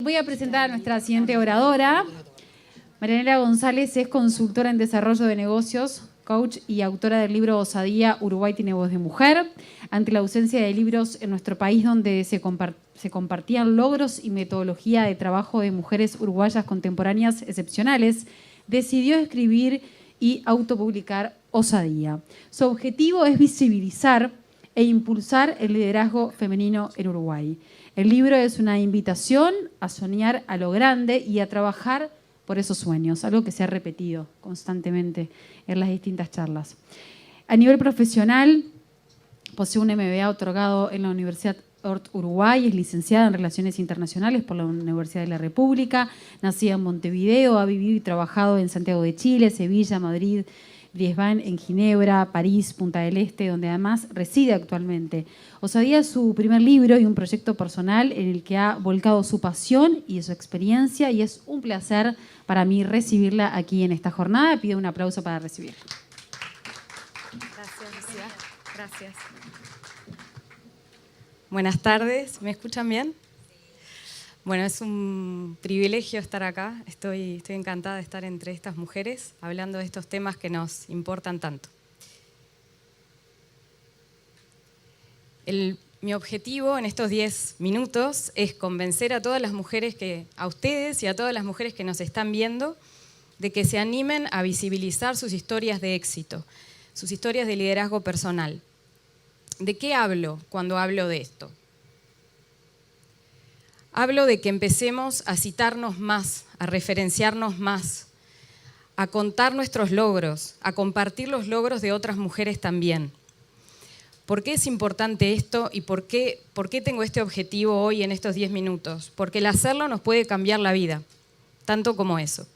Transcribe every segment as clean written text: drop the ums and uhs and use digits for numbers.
voy a presentar a nuestra siguiente oradora. Marianela González es consultora en desarrollo de negocios, coach y autora del libro Osadía, Uruguay tiene voz de mujer. Ante la ausencia de libros en nuestro país donde se compartían logros y metodología de trabajo de mujeres uruguayas contemporáneas excepcionales, decidió escribir y autopublicar Osadía. Su objetivo es visibilizar e impulsar el liderazgo femenino en Uruguay. El libro es una invitación a soñar a lo grande y a trabajar por esos sueños, algo que se ha repetido constantemente en las distintas charlas. A nivel profesional, posee un MBA otorgado en la Universidad Ort Uruguay, es licenciada en Relaciones Internacionales por la Universidad de la República, nacida en Montevideo, ha vivido y trabajado en Santiago de Chile, Sevilla, Madrid, Brisbane, en Ginebra, París, Punta del Este, donde además reside actualmente. Osadía es su primer libro y un proyecto personal en el que ha volcado su pasión y su experiencia, y es un placer para mí recibirla aquí en esta jornada. Pido un aplauso para recibirla. Gracias, Lucía. Gracias. Buenas tardes. ¿Me escuchan bien? Bueno, es un privilegio estar acá. Estoy encantada de estar entre estas mujeres hablando de estos temas que nos importan tanto. Mi objetivo en estos 10 minutos es convencer a todas las mujeres a ustedes y a todas las mujeres que nos están viendo, de que se animen a visibilizar sus historias de éxito, sus historias de liderazgo personal. ¿De qué hablo cuando hablo de esto? Hablo de que empecemos a citarnos más, a referenciarnos más, a contar nuestros logros, a compartir los logros de otras mujeres también. ¿Por qué es importante esto y por qué tengo este objetivo hoy en estos 10 minutos? Porque el hacerlo nos puede cambiar la vida, tanto como eso.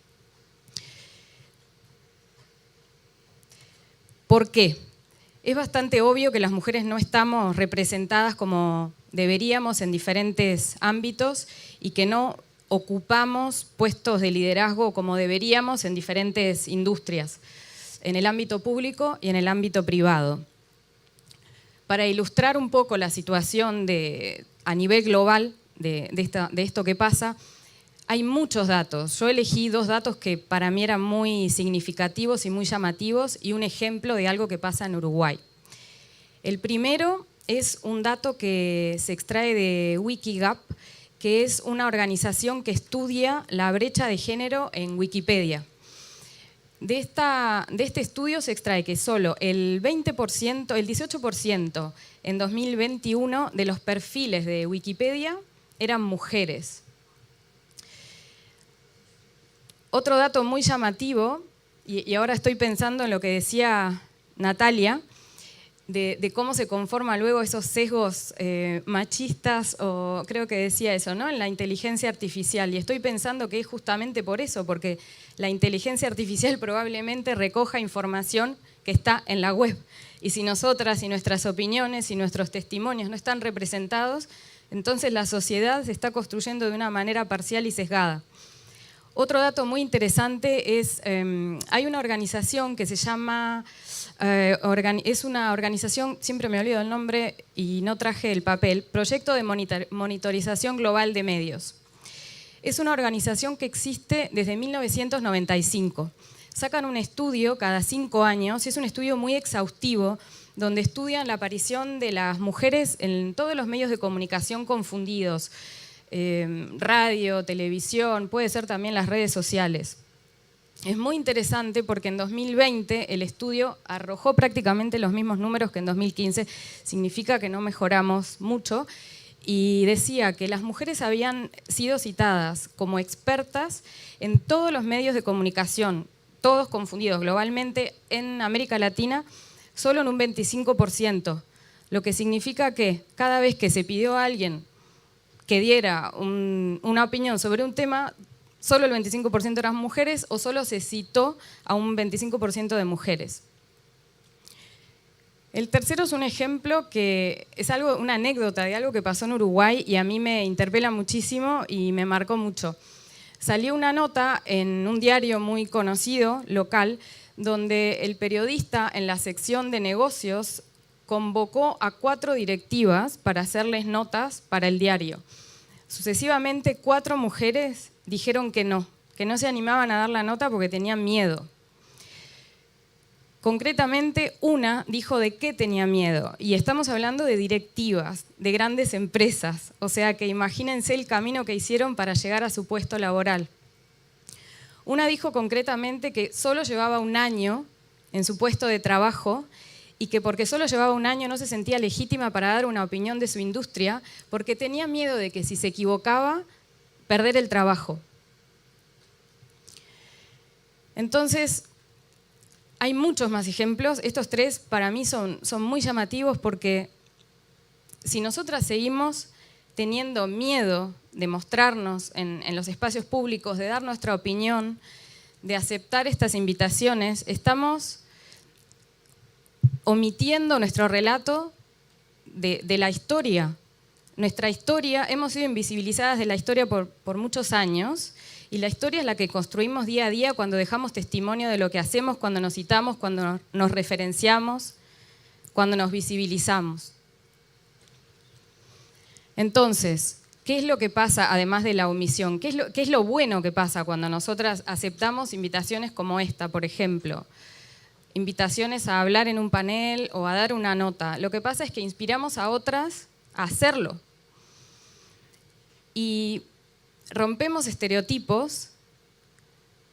¿Por qué? Es bastante obvio que las mujeres no estamos representadas como deberíamos en diferentes ámbitos y que no ocupamos puestos de liderazgo como deberíamos en diferentes industrias, en el ámbito público y en el ámbito privado. Para ilustrar un poco la situación a nivel global de esto que pasa, hay muchos datos. Yo elegí 2 datos que para mí eran muy significativos y muy llamativos y un ejemplo de algo que pasa en Uruguay. El primero es un dato que se extrae de Wikigap, que es una organización que estudia la brecha de género en Wikipedia. De este estudio se extrae que solo el 20%, el 18% en 2021 de los perfiles de Wikipedia eran mujeres. Otro dato muy llamativo, y ahora estoy pensando en lo que decía Natalia, de cómo se conforman luego esos sesgos machistas, o creo que decía eso, ¿no? En la inteligencia artificial. Y estoy pensando que es justamente por eso, porque la inteligencia artificial probablemente recoja información que está en la web. Y si nosotras y nuestras opiniones y nuestros testimonios no están representados, entonces la sociedad se está construyendo de una manera parcial y sesgada. Otro dato muy interesante es, hay una organización que se llama, es una organización, siempre me olvido el nombre y no traje el papel, Proyecto de Monitorización Global de Medios. Es una organización que existe desde 1995. Sacan un estudio cada 5 años, y es un estudio muy exhaustivo, donde estudian la aparición de las mujeres en todos los medios de comunicación confundidos, radio, televisión, puede ser también las redes sociales. Es muy interesante porque en 2020 el estudio arrojó prácticamente los mismos números que en 2015, significa que no mejoramos mucho, y decía que las mujeres habían sido citadas como expertas en todos los medios de comunicación, todos confundidos globalmente, en América Latina, solo en un 25%, lo que significa que cada vez que se pidió a alguien que diera una opinión sobre un tema, solo el 25% eran mujeres o solo se citó a un 25% de mujeres. El tercero es un ejemplo que es una anécdota de algo que pasó en Uruguay y a mí me interpela muchísimo y me marcó mucho. Salió una nota en un diario muy conocido, local, donde el periodista en la sección de negocios convocó a 4 directivas para hacerles notas para el diario sucesivamente 4 mujeres dijeron que no se animaban a dar la nota porque tenían miedo. Concretamente, una dijo de qué tenía miedo, y estamos hablando de directivas, de grandes empresas, o sea que imagínense el camino que hicieron para llegar a su puesto laboral. Una dijo concretamente que solo llevaba 1 año en su puesto de trabajo y que porque solo llevaba 1 año no se sentía legítima para dar una opinión de su industria porque tenía miedo de que si se equivocaba, perder el trabajo. Entonces, hay muchos más ejemplos. Estos 3 para mí son muy llamativos porque si nosotras seguimos teniendo miedo de mostrarnos en los espacios públicos, de dar nuestra opinión, de aceptar estas invitaciones, estamos omitiendo nuestro relato de la historia. Nuestra historia, hemos sido invisibilizadas de la historia por muchos años, y la historia es la que construimos día a día cuando dejamos testimonio de lo que hacemos, cuando nos citamos, cuando nos referenciamos, cuando nos visibilizamos. Entonces, ¿qué es lo que pasa además de la omisión? ¿Qué es lo bueno que pasa cuando nosotras aceptamos invitaciones como esta, por ejemplo? Invitaciones a hablar en un panel o a dar una nota. Lo que pasa es que inspiramos a otras a hacerlo. Y rompemos estereotipos,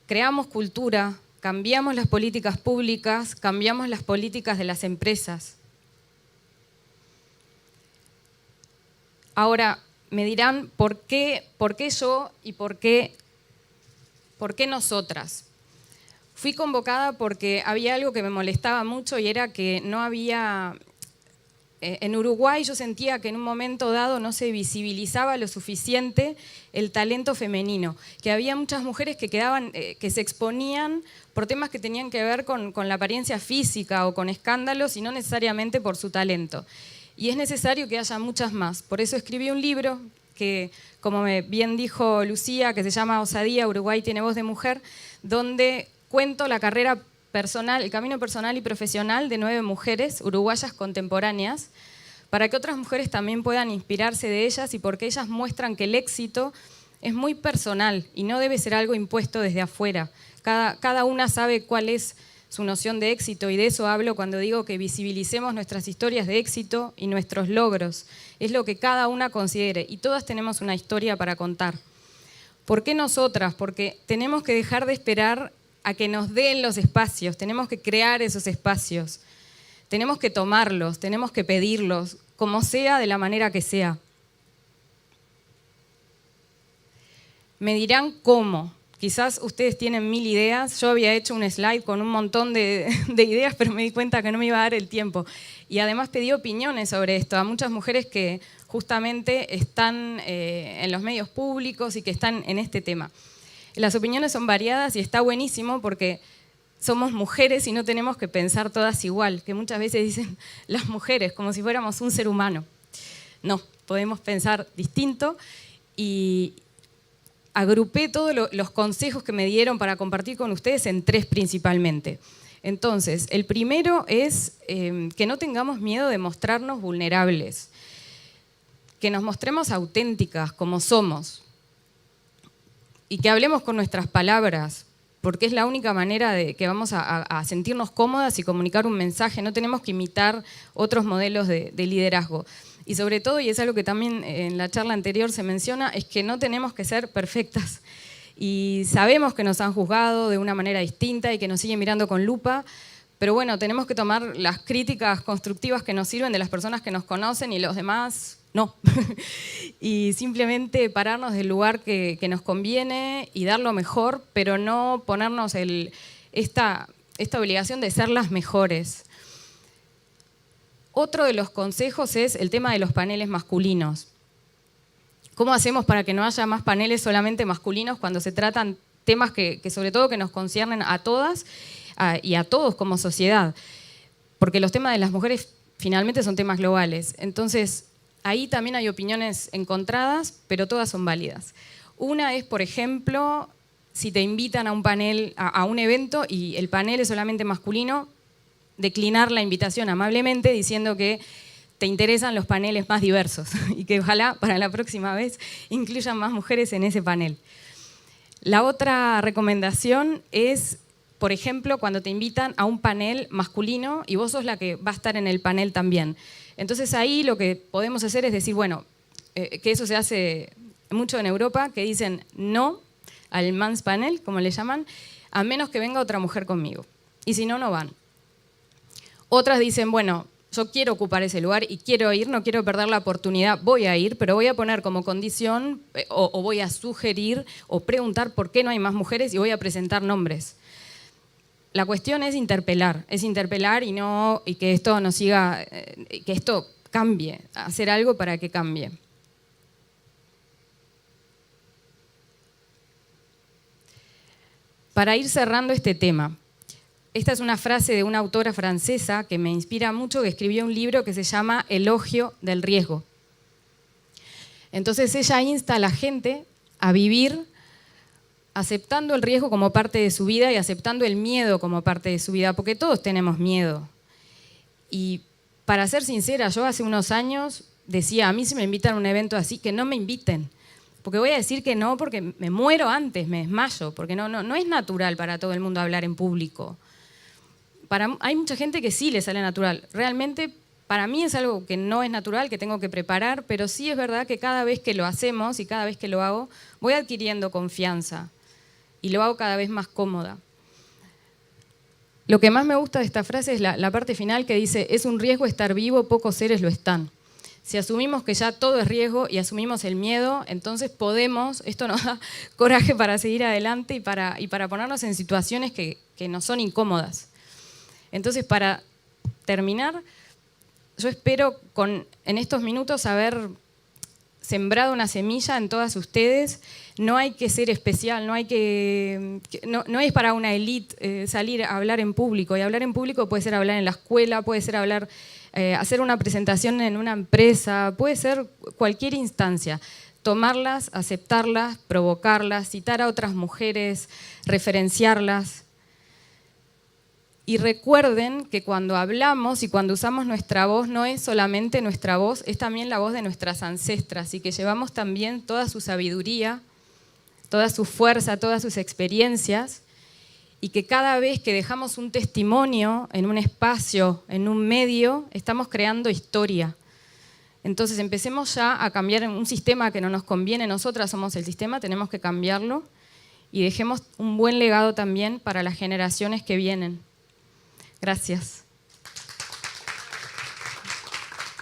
creamos cultura, cambiamos las políticas públicas, cambiamos las políticas de las empresas. Ahora, me dirán, ¿por qué yo y por qué nosotras? Fui convocada porque había algo que me molestaba mucho y era que no había... En Uruguay yo sentía que en un momento dado no se visibilizaba lo suficiente el talento femenino, que había muchas mujeres que se exponían por temas que tenían que ver con la apariencia física o con escándalos y no necesariamente por su talento. Y es necesario que haya muchas más. Por eso escribí un libro que, como bien dijo Lucía, que se llama Osadía, Uruguay tiene voz de mujer, donde cuento la carrera personal, el camino personal y profesional de 9 mujeres uruguayas contemporáneas, para que otras mujeres también puedan inspirarse de ellas y porque ellas muestran que el éxito es muy personal y no debe ser algo impuesto desde afuera. Cada una sabe cuál es su noción de éxito y de eso hablo cuando digo que visibilicemos nuestras historias de éxito y nuestros logros. Es lo que cada una considere y todas tenemos una historia para contar. ¿Por qué nosotras? Porque tenemos que dejar de esperar a que nos den los espacios, tenemos que crear esos espacios, tenemos que tomarlos, tenemos que pedirlos, como sea, de la manera que sea. Me dirán cómo. Quizás ustedes tienen 1000 ideas, yo había hecho un slide con un montón de ideas, pero me di cuenta que no me iba a dar el tiempo. Y además pedí opiniones sobre esto a muchas mujeres que justamente están en los medios públicos y que están en este tema. Las opiniones son variadas y está buenísimo porque somos mujeres y no tenemos que pensar todas igual, que muchas veces dicen las mujeres como si fuéramos un ser humano. No, podemos pensar distinto y agrupé todos los consejos que me dieron para compartir con ustedes en 3 principalmente. Entonces, el primero es que no tengamos miedo de mostrarnos vulnerables, que nos mostremos auténticas como somos y que hablemos con nuestras palabras, porque es la única manera de que vamos a sentirnos cómodas y comunicar un mensaje. No tenemos que imitar otros modelos de liderazgo. Y sobre todo, y es algo que también en la charla anterior se menciona, es que no tenemos que ser perfectas. Y sabemos que nos han juzgado de una manera distinta y que nos siguen mirando con lupa, pero bueno, tenemos que tomar las críticas constructivas que nos sirven de las personas que nos conocen y los demás no. Y simplemente pararnos del lugar que nos conviene y dar lo mejor, pero no ponernos esta obligación de ser las mejores. Otro de los consejos es el tema de los paneles masculinos. ¿Cómo hacemos para que no haya más paneles solamente masculinos cuando se tratan temas que sobre todo que nos conciernen a todas y a todos como sociedad? Porque los temas de las mujeres finalmente son temas globales. Entonces, ahí también hay opiniones encontradas, pero todas son válidas. Una es, por ejemplo, si te invitan a un panel, a un evento y el panel es solamente masculino, declinar la invitación amablemente diciendo que te interesan los paneles más diversos y que ojalá para la próxima vez incluyan más mujeres en ese panel. La otra recomendación es, por ejemplo, cuando te invitan a un panel masculino y vos sos la que va a estar en el panel también. Entonces ahí lo que podemos hacer es decir, bueno, que eso se hace mucho en Europa, que dicen no al Mans Panel, como le llaman, a menos que venga otra mujer conmigo. Y si no, no van. Otras dicen, bueno, yo quiero ocupar ese lugar y quiero ir, no quiero perder la oportunidad, voy a ir, pero voy a poner como condición o voy a sugerir o preguntar por qué no hay más mujeres y voy a presentar nombres. La cuestión es interpelar y que esto no siga, que esto cambie, hacer algo para que cambie. Para ir cerrando este tema, esta es una frase de una autora francesa que me inspira mucho, que escribió un libro que se llama Elogio del riesgo. Entonces ella insta a la gente a vivir aceptando el riesgo como parte de su vida y aceptando el miedo como parte de su vida, porque todos tenemos miedo. Y para ser sincera, yo hace unos años decía, a mí si me invitan a un evento así, que no me inviten, porque voy a decir que no, porque me muero antes, me desmayo, porque no es natural para todo el mundo hablar en público. Hay mucha gente que sí le sale natural. Realmente, para mí es algo que no es natural, que tengo que preparar, pero sí es verdad que cada vez que lo hacemos y cada vez que lo hago, voy adquiriendo confianza y lo hago cada vez más cómoda. Lo que más me gusta de esta frase es la parte final que dice, es un riesgo estar vivo, pocos seres lo están. Si asumimos que ya todo es riesgo y asumimos el miedo, entonces podemos, esto nos da coraje para seguir adelante y para ponernos en situaciones que nos son incómodas. Entonces, para terminar, yo espero en estos minutos haber sembrado una semilla en todas ustedes. No hay que ser especial, no es para una élite salir a hablar en público. Y hablar en público puede ser hablar en la escuela, puede ser hacer una presentación en una empresa, puede ser cualquier instancia. Tomarlas, aceptarlas, provocarlas, citar a otras mujeres, referenciarlas. Y recuerden que cuando hablamos y cuando usamos nuestra voz, no es solamente nuestra voz, es también la voz de nuestras ancestras y que llevamos también toda su sabiduría, toda su fuerza, todas sus experiencias y que cada vez que dejamos un testimonio en un espacio, en un medio, estamos creando historia. Entonces empecemos ya a cambiar un sistema que no nos conviene, nosotras somos el sistema, tenemos que cambiarlo y dejemos un buen legado también para las generaciones que vienen. Gracias.